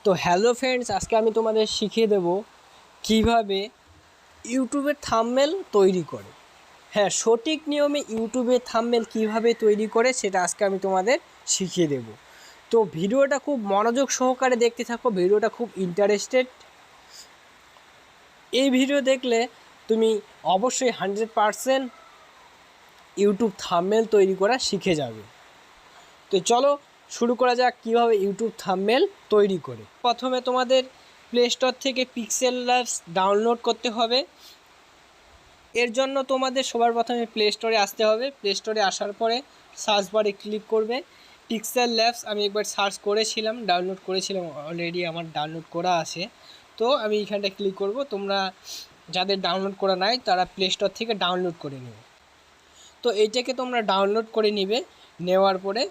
তো hello friends, আজকে আমি তোমাদের শিখিয়ে দেব কিভাবে ইউটিউবের থাম্বনেল তৈরি করে। হ্যাঁ, সঠিক নিয়মে ইউটিউবের থাম্বনেল কিভাবে তৈরি করে সেটা আজকে আমি তোমাদের শিখিয়ে দেব। তো ভিডিওটা খুব মনোযোগ সহকারে দেখতে থাকো, ভিডিওটা খুব ইন্টারেস্টেড। এই ভিডিও দেখলে তুমি অবশ্যই 100% ইউটিউব থাম্বনেল তৈরি করা শিখে যাবে। তো চলো শুরু করা যাক কীভাবে ইউটিউব থাম্বনেল তৈরি করে। প্রথমে তোমাদের প্লে স্টোর থেকে পিক্সেল ল্যাবস ডাউনলোড করতে হবে। এর জন্য তোমাদের সবার প্রথমে প্লে স্টোরে আসতে হবে। প্লে স্টোরে আসার পরে সার্চ বারে ক্লিক করবে পিক্সেল ল্যাবস। আমি একবার সার্চ করেছিলাম, ডাউনলোড করেছিলাম, অলরেডি আমার ডাউনলোড করা আছে। তো আমি এখানটায় ক্লিক করব। তোমরা যাদের ডাউনলোড করা নাই তারা প্লে স্টোর থেকে ডাউনলোড করে নেবে। তো এইটাকে তোমরা ডাউনলোড করে নিবে। নেওয়ার পরে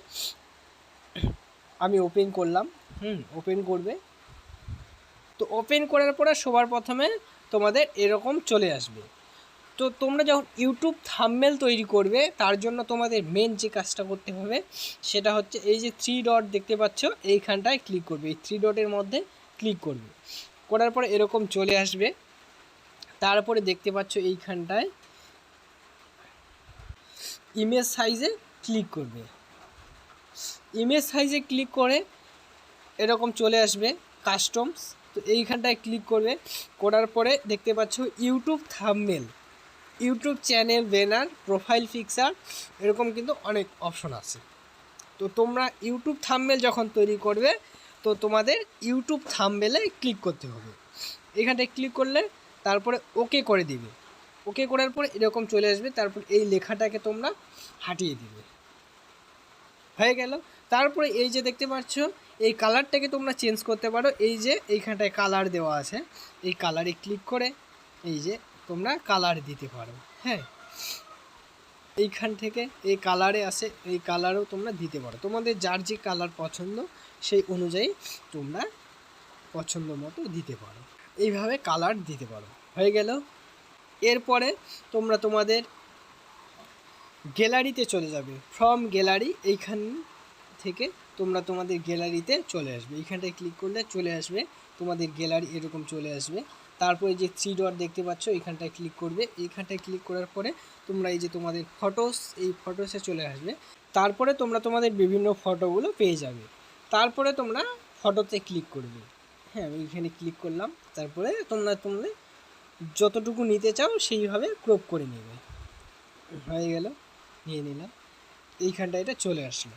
আমি ওপেন করলাম। ওপেন করবে। তো ওপেন করার পরে সবার প্রথমে তোমাদের এরকম চলে আসবে। তো তোমরা যখন ইউটিউব থাম্বনেল তৈরি করবে তার জন্য তোমাদের মেন যে কাজটা করতে হবে সেটা হচ্ছে এই যে 3 ডট দেখতে পাচ্ছ, এইখানটায় ক্লিক করবে। এই 3 ডটের মধ্যে ক্লিক করবে। করার পরে এরকম চলে আসবে। তারপরে দেখতে পাচ্ছ এইখানটায় ইমেজ সাইজে ক্লিক করবে। ইমেজ সাইজে ক্লিক করে এরকম চলে আসবে কাস্টমস। তো এইখানটায় ক্লিক করবে। করার পরে দেখতে পাচ্ছ YouTube thumbnail, YouTube channel, banner, profile picture, এরকম কিন্তু অনেক অপশন আছে। তো তোমরা ইউটিউব থাম্বনেল যখন তৈরি করবে তো তোমাদের ইউটিউব থাম্বনেলে ক্লিক করতে হবে। এখানটায় ক্লিক করলে তারপরে ওকে করে দিবে। ওকে করার পরে এরকম চলে আসবে। তারপর এই লেখাটাকে তোমরা হাটিয়ে দিবে। হয়ে গেল। তারপরে এই যে দেখতে পাচ্ছ এই কালারটাকে তোমরা চেঞ্জ করতে পারো। এই যে এইখানটায় কালার দেওয়া আছে, এই কালারে ক্লিক করে এই যে তোমরা কালার দিতে পারো। হ্যাঁ, এইখান থেকে এই কালারে আসে, এই কালারও তোমরা দিতে পারো। তোমাদের যার যে কালার পছন্দ সেই অনুযায়ী তোমরা পছন্দ মতো দিতে পারো। এইভাবে কালার দিতে পারো। হয়ে গেল। এরপরে তোমরা তোমাদের গ্যালারিতে চলে যাবে। ফ্রম গ্যালারি, এইখান থেকে তোমরা তোমাদের গ্যালারিতে চলে আসবে। এইখানটায় ক্লিক করলে চলে আসবে তোমাদের গ্যালারি, এরকম চলে আসবে। তারপরে যে 3 ডট দেখতে পাচ্ছ এইখানটায় ক্লিক করবে। এইখানটায় ক্লিক করার পরে তোমরা এই যে তোমাদের ফটোস, এই ফটোসে চলে আসবে। তারপরে তোমরা তোমাদের বিভিন্ন ফটোগুলো পেয়ে যাবে। তারপরে তোমরা ফটোতে ক্লিক করবে। হ্যাঁ, আমি এখানে ক্লিক করলাম। তারপরে তোমরা যতটুকু নিতে চাও সেইভাবে ক্রপ করে নেবে। হয়ে গেল, নিয়ে নিলাম। এইখানটা এটা চলে আসলো,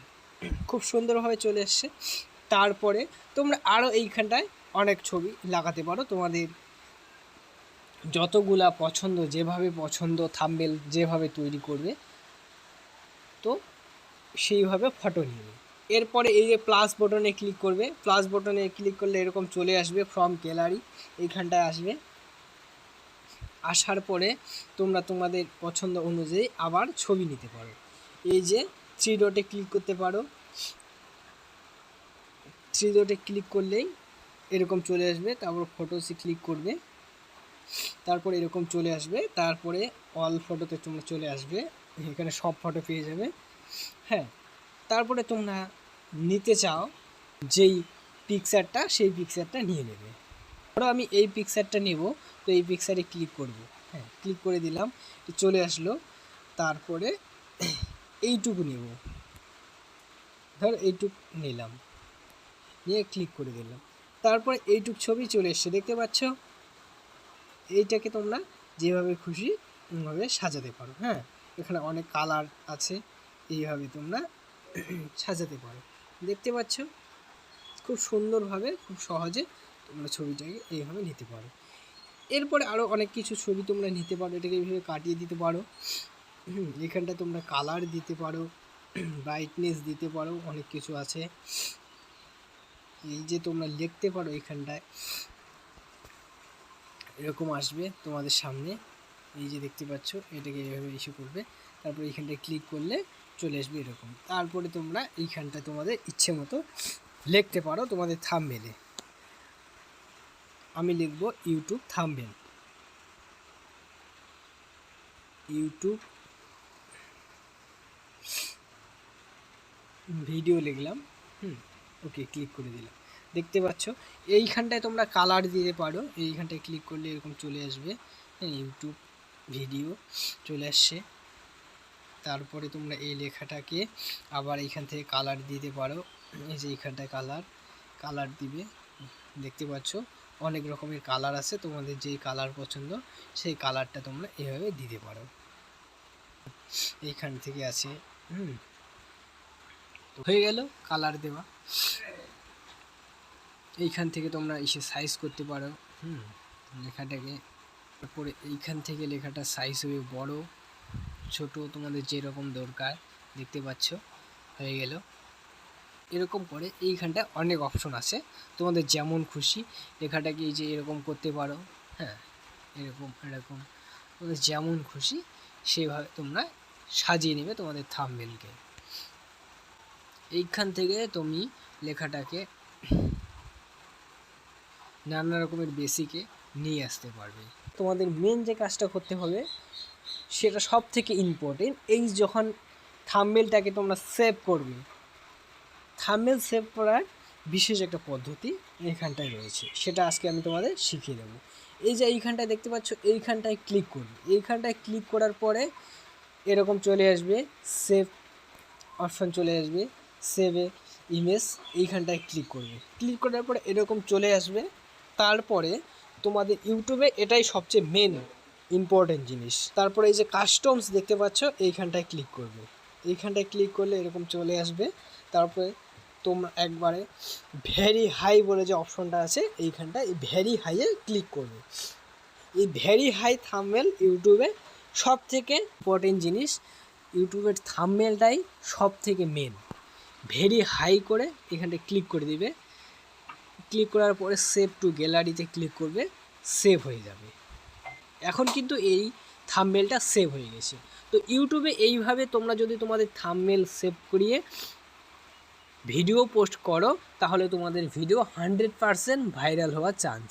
খুব সুন্দরভাবে চলে এসছে। তারপরে তোমরা আরও এইখানটায় অনেক ছবি লাগাতে পারো। তোমাদের যতগুলা পছন্দ, যেভাবে পছন্দ থাম্বনেল যেভাবে তৈরি করবে তো সেইভাবে ফটো নেবে। এরপরে এই যে প্লাস বটনে ক্লিক করবে। প্লাস বটনে ক্লিক করলে এরকম চলে আসবে ফ্রম গ্যালারি, এইখানটায় আসবে। আসার পরে তোমরা তোমাদের পছন্দ অনুযায়ী আবার ছবি নিতে পারো। এই যে 3 ডটে ক্লিক করতে পারো। 3 ডটে ক্লিক করলেই এরকম চলে আসবে। তারপর ফটোসে ক্লিক করবে। তারপর এরকম চলে আসবে। তারপরে অল ফটোতে তোমরা চলে আসবে। এখানে সব ফটো পেয়ে যাবে। হ্যাঁ, তারপরে তোমরা নিতে চাও যেই পিকচারটা, সেই পিকচারটা নিয়ে নেবে। ধরো আমি এই পিকচারটা নেব, তো এই পিকচারে ক্লিক করব। হ্যাঁ, ক্লিক করে দিলাম, চলে আসলো। তারপরে এইটুকু নেব, ধর এইটুক নিলাম, নিয়ে ক্লিক করে দিলাম। তারপরে এইটুক ছবি চলে এসছে, দেখতে পাচ্ছ। এইটাকে তোমরা যেভাবে খুশি ওইভাবে সাজাতে পারো। হ্যাঁ, এখানে অনেক কালার আছে, এইভাবে তোমরা সাজাতে পারো। দেখতে পাচ্ছ খুব সুন্দরভাবে, খুব সহজে তোমরা ছবিটাকে এইভাবে নিতে পারো। এরপরে আরও অনেক কিছু ছবি তোমরা নিতে পারো। এটাকে এইভাবে কাটিয়ে দিতে পারো। এখানটা তোমরা কালার দিতে পারো, ব্রাইটনেস দিতে পারো, অনেক কিছু আছে। এই যে তোমরা লিখতে পারো, এইখানটায় এরকম আসবে তোমাদের সামনে। এই যে দেখতে পাচ্ছ, এটাকে এইভাবে ইস্যু করবে। তারপরে এইখানটায় ক্লিক করলে চলে আসবে এরকম। তারপরে তোমরা এইখানটায় তোমাদের ইচ্ছে মতো লিখতে পারো তোমাদের থাম্বনেলে। আমি লিখব ইউটিউব থাম্বনেল, ইউটিউব ভিডিও লিখলাম। ওকে, ক্লিক করে দিলাম। দেখতে পাচ্ছ। এইখানটায় তোমরা কালার দিতে পারো, এইখানটায় ক্লিক করলে এরকম চলে আসবে, ইউটিউব ভিডিও চলে আসছে। তারপরে তোমরা এই লেখাটাকে আবার এইখান থেকে কালার দিতে পারো, এই যে এইখানটায় কালার দিবে, দেখতে পাচ্ছ অনেক রকমের কালার আছে, তোমাদের যেই কালার পছন্দ সেই কালারটা তোমরা এভাবে দিতে পারো। এইখান থেকে আছে, হয়ে গেল কালার দেওয়া। এইখান থেকে তোমরা এসে সাইজ করতে পারো লেখাটাকে। তারপরে এইখান থেকে লেখাটা সাইজ হবে বড় ছোট, তোমাদের যেরকম দরকার, দেখতে পাচ্ছ হয়ে গেল। এরকম করে এইখানটায় অনেক অপশন আছে, তোমাদের যেমন খুশি লেখাটাকে এই যে এরকম করতে পারো, হ্যাঁ এরকম তোমাদের যেমন খুশি সেভাবে তোমরা সাজিয়ে নেবে তোমাদের থাম্বনেলকে। এইখান থেকে তুমি লেখাটাকে নানা রকমের বেসিকে নিয়ে আসতে পারবে। তোমাদের মেন যে কাজটা করতে হবে সেটা সব থেকে ইম্পর্টেন্ট, এই যখন থাম্বনেলটাকে তোমরা সেভ করবে, থাম্বনেল সেভ করার বিশেষ একটা পদ্ধতি এইখানটায় রয়েছে, সেটা আজকে আমি তোমাদের শিখিয়ে দেবো। এই যে এইখানটায় দেখতে পাচ্ছ, এইখানটায় ক্লিক করবে, এইখানটায় ক্লিক করার পরে এরকম চলে আসবে সেভ অপশান, চলে আসবে সেভে ইমেজ, এইখানটায় ক্লিক করবে, ক্লিক করার পরে এরকম চলে আসবে। তারপরে তোমাদের ইউটিউবে এটাই সবচেয়ে মেন ইম্পর্টেন্ট জিনিস। তারপরে এই যে কাস্টমস দেখতে পাচ্ছ, এইখানটায় ক্লিক করবে, এইখানটায় ক্লিক করলে এরকম চলে আসবে। তারপরে তোমরা একবারে ভেরি হাই বলে যে অপশনটা আছে এইখানটায়, এই ভেরি হাইয়ে ক্লিক করবে। এই ভেরি হাই থাম্বনেল ইউটিউবে সব থেকে ইম্পর্টেন্ট জিনিস, ইউটিউবের থাম্বনেলটাই সব থেকে মেন। ভেরি হাই করে এখানটায় ক্লিক করে দিবে, ক্লিক করার পরে সেভ টু গ্যালারিতে ক্লিক করবে, সেভ হয়ে যাবে। এখন কিন্তু এই থাম্বনেলটা সেভ হয়ে গেছে। তো ইউটিউবে এইভাবে তোমরা যদি তোমাদের থাম্বনেল সেভ করিয়ে ভিডিও পোস্ট করো তাহলে তোমাদের ভিডিও 100% ভাইরাল হওয়ার চান্স।